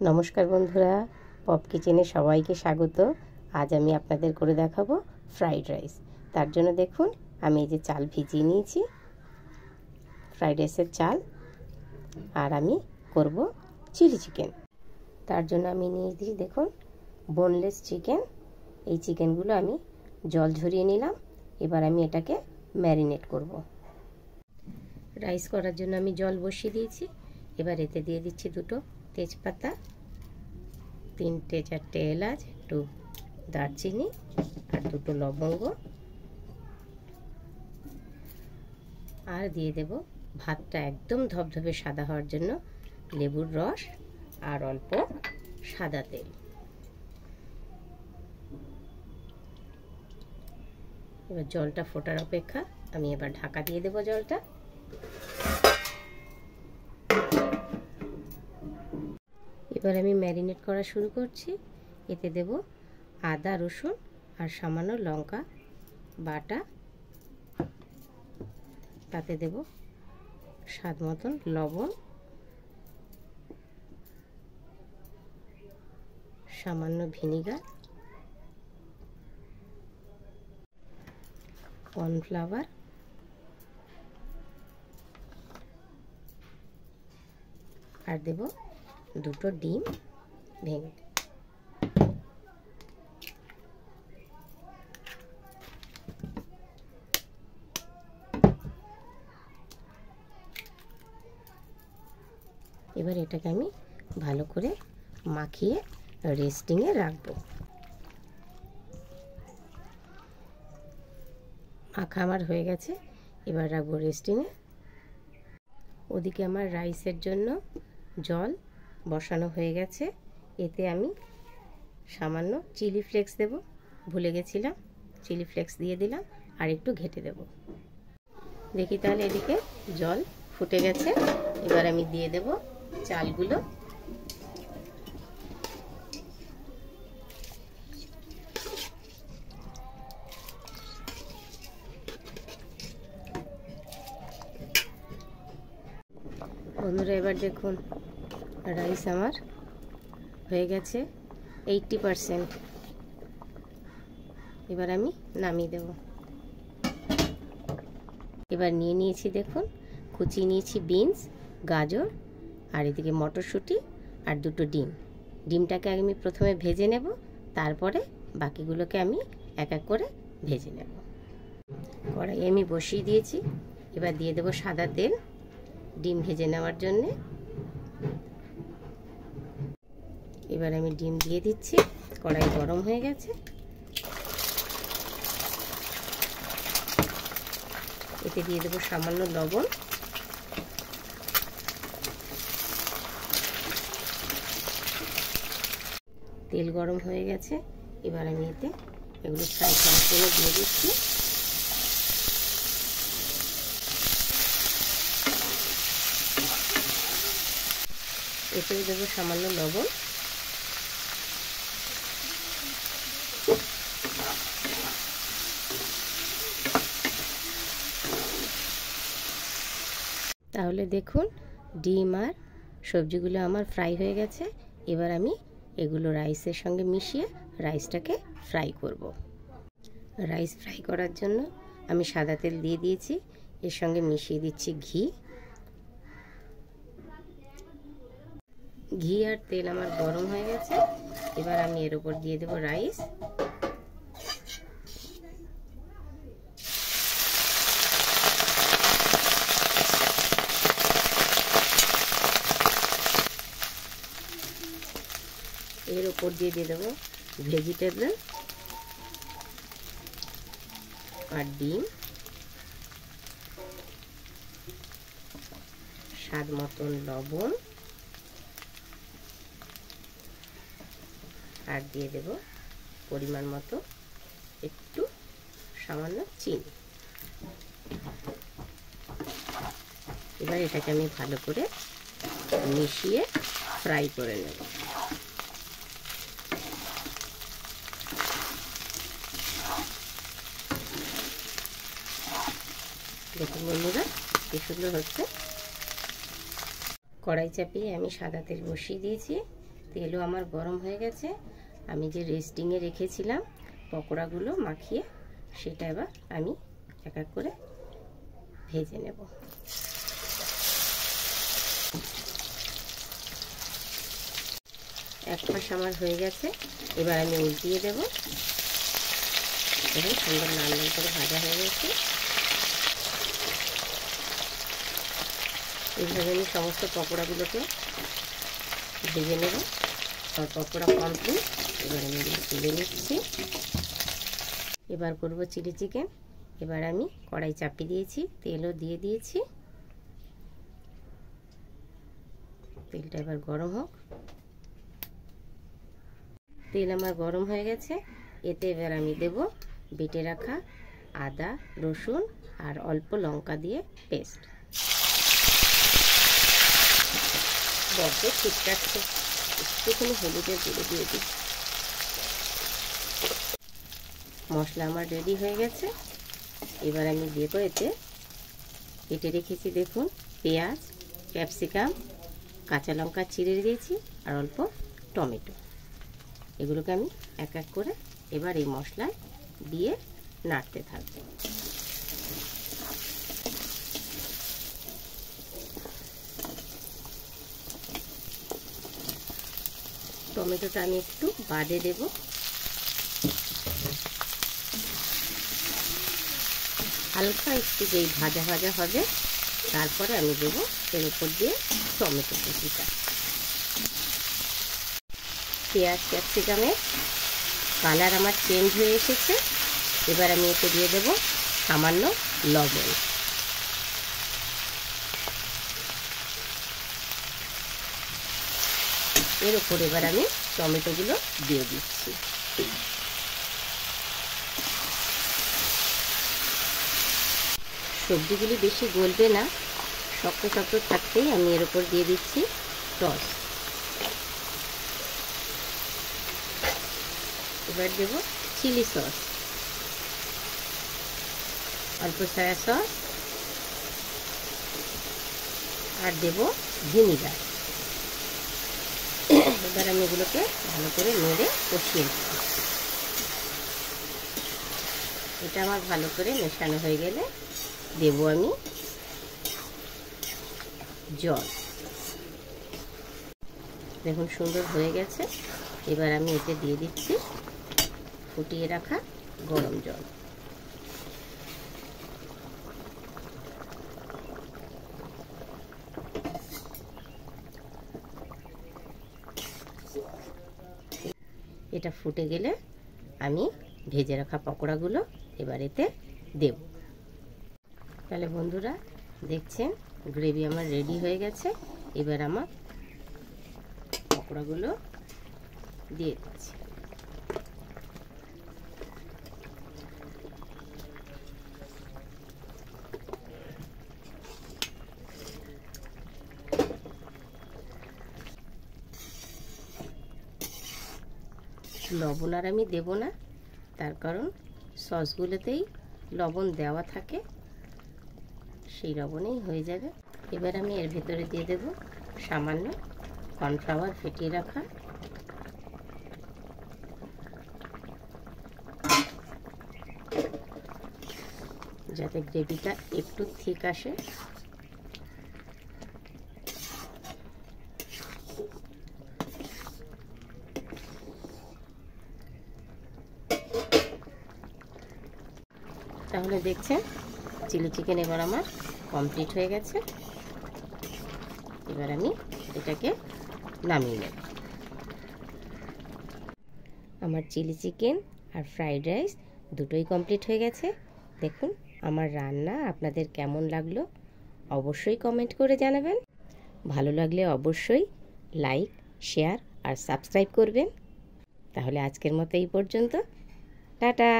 নমস্কার বন্ধুরা, পপ কিচেনে সবাইকে স্বাগত। আজ আমি আপনাদের করে দেখাবো ফ্রাইড রাইস। তার জন্য দেখুন আমি এই যে চাল ভিজিয়ে নিয়েছি, ফ্রাইড রাইসের চাল। আর আমি করব চিলি চিকেন। তার জন্য আমি নিয়েছি দেখুন বোনলেস চিকেন। এই চিকেনগুলো আমি জল ঝরিয়ে নিলাম। এবার আমি এটাকে ম্যারিনেট করব। রাইস করার জন্য আমি জল বসিয়ে দিয়েছি। এবার এতে দিয়ে দিচ্ছি দুটো তেজপাতা, 3-4টে এলাচ, একটু দারচিনি আর দুটো লবঙ্গ, আর দিয়ে দেব ভাতটা একদম ধবধবে সাদা হওয়ার জন্য লেবুর রস আর অল্প সাদা তেল। এবার জলটা ফোটার অপেক্ষা, আমি এবার ঢাকা দিয়ে দেব জলটা। এবার আমি ম্যারিনেট করা শুরু করছি। এতে দেব আদা রসুন আর সামান্য লঙ্কা বাটা, তাতে দেব স্বাদ মতন লবণ, সামান্য ভিনিগার, কর্নফ্লাওয়ার আর দেব দুটো ডিম ভেঙে। এবার এটাকে আমি ভালো করে মাখিয়ে রেস্টিংয়ে রাখবো। মাখা আমার হয়ে গেছে, এবার রাখবো রেস্টিংয়ে। ওদিকে আমার রাইসের জন্য জল বসানো হয়ে গেছে। এতে আমি সামান্য চিলি ফ্লেক্স দেব, ভুলে গেছিলাম, চিলি ফ্লেক্স দিয়ে দিলাম আর একটু ঘেটে দেব। দেখি তাহলে এদিকে জল ফুটে গেছে। এবার আমি দিয়ে দেব চালগুলো। বন্ধুরা এবার দেখুন রাইস আমার হয়ে গেছে 80%। এবার আমি নামিয়ে দেব। এবার নিয়ে নিয়েছি দেখুন, কুচিয়ে নিয়েছি বিনস, গাজর আর এদিকে মটরশুঁটি আর দুটো ডিম। ডিমটাকে আমি প্রথমে ভেজে নেব, তারপরে বাকিগুলোকে আমি এক এক করে ভেজে নেব। কড়াই আমি বসিয়ে দিয়েছি। এবার দিয়ে দেব সাদা তেল ডিম ভেজে নেওয়ার জন্যে। এবার আমি ডিম দিয়ে দিচ্ছি। কড়াই গরম হয়ে গেছে। এতে দিয়ে দেবো সামান্য লবণ, তেল গরম হয়ে গেছে। এবার আমি এতে এগুলো ফ্রাই করার জন্য দিয়ে দিচ্ছি। এতেও দেবো সামান্য লবণ, তাহলে দেখুন ডিম আর সবজিগুলো আমার ফ্রাই হয়ে গেছে। এবার আমি এগুলো রাইসের সঙ্গে মিশিয়ে রাইসটাকে ফ্রাই করব। রাইস ফ্রাই করার জন্য আমি সাদা তেল দিয়ে দিয়েছি, এর সঙ্গে মিশিয়ে দিচ্ছি ঘি। ঘি আর তেল আমার গরম হয়ে গেছে। এবার আমি এর উপর দিয়ে দেব রাইস। এর উপর দিয়ে দেবো ভেজিটেবল আর ডিম, স্বাদ মতন লবণ আর দিয়ে দেব পরিমাণ মতো একটু সামান্য চিনি। এবার এটাকে আমি ভালো করে মিশিয়ে ফ্রাই করে নেব। দেখুন বন্ধুরা কি সুন্দর হচ্ছে। কড়াই চাপিয়ে আমি সাদা তেল বসিয়ে দিয়েছি। তেলও আমার গরম হয়ে গেছে। আমি যে রেস্টিংয়ে রেখেছিলাম পকোড়াগুলো মাখিয়ে, সেটা এবার আমি এক এক করে ভেজে নেব। এক পাশ আমার হয়ে গেছে, এবার আমি উল্টিয়ে দেব। দেখুন সুন্দর লাল লাল করে ভাজা হয়ে গেছে। এইভাবে আমি সমস্ত পকোড়াগুলোকে ভেজে নেব। আর পকোড়া কমপ্লিট। এবার আমি এগুলো তুলে নিচ্ছি। এবার করব চিলি চিকেন। এবার আমি কড়াই চাপিয়ে দিয়েছি, তেলও দিয়ে দিয়েছি। তেলটা এবার গরম হোক। তেল আমার গরম হয়ে গেছে। এতে এবার আমি দেব বেটে রাখা আদা, রসুন আর অল্প লঙ্কা দিয়ে পেস্ট। বড্ড ছিটকাচ্ছে, একটুখানি হলুদের গুঁড়ো দিয়ে দিই। মশলা আমার রেডি হয়ে গেছে। এবার আমি দেব এতে কেটে রেখেছি, দেখুন পেঁয়াজ, ক্যাপসিকাম, কাঁচা লঙ্কা চিড়ে দিয়েছি আর অল্প টমেটো। এগুলোকে আমি এক এক করে এবার এই মশলায় দিয়ে নাড়তে থাকবো। টমেটোটা আমি একটু বাদে দেব। হালকা একটু যেই ভাজা ভাজা হবে, তারপরে আমি দেবো এর উপর দিয়ে টমেটো কুচিটা। পেঁয়াজ ক্যাপসিকামের কালার আমার চেঞ্জ হয়ে এসেছে। এবার আমি এতে দিয়ে দেব সামান্য লবণ। এর উপর এবার আমি টমেটোগুলো দিয়ে দিচ্ছি। সবজিগুলি বেশি গলবে না, শক্ত শক্ত থাকতেই আমি এর উপর দিয়ে দিচ্ছি সস। এবার দেব চিলি সস, অল্প সয়া সস আর দেব ভিনিগার। এবার আমি এগুলোকে ভালো করে নেড়ে কষিয়ে নেব। এটা আমার ভালো করে মেশানো হয়ে গেলে দেব আমি জল। দেখুন সুন্দর হয়ে গেছে। এবার আমি এতে দিয়ে দিচ্ছি ফুটিয়ে রাখা গরম জল। এটা ফুটে গেলে আমি ভেজে রাখা পকোড়াগুলো এবার এতে দেব। তাহলে বন্ধুরা দেখছেন গ্রেভি আমার রেডি হয়ে গেছে। এবার আমার পকোড়াগুলো দিয়ে দিচ্ছি। লবণ আর আমি দেব না, তার কারণ সসগুলোতেই লবণ দেওয়া থাকে, সেই লবণেই হয়ে যাবে। এবার আমি এর ভেতরে দিয়ে দেব সামান্য কর্নফ্লাওয়ার ফেটিয়ে রাখা। যাতে গ্রেভিটা একটু ঠিক আসে। তাহলে দেখছেন চিলি চিকেন এবার আমার কমপ্লিট হয়ে গেছে। এবার আমি এটাকে নামিয়ে নেব। আমার চিলি চিকেন আর ফ্রাইড রাইস দুটোই কমপ্লিট হয়ে গেছে। দেখুন আমার রান্না আপনাদের কেমন লাগলো অবশ্যই কমেন্ট করে জানাবেন। ভালো লাগলে অবশ্যই লাইক, শেয়ার আর সাবস্ক্রাইব করবেন। তাহলে আজকের মতো এই পর্যন্ত। টাটা।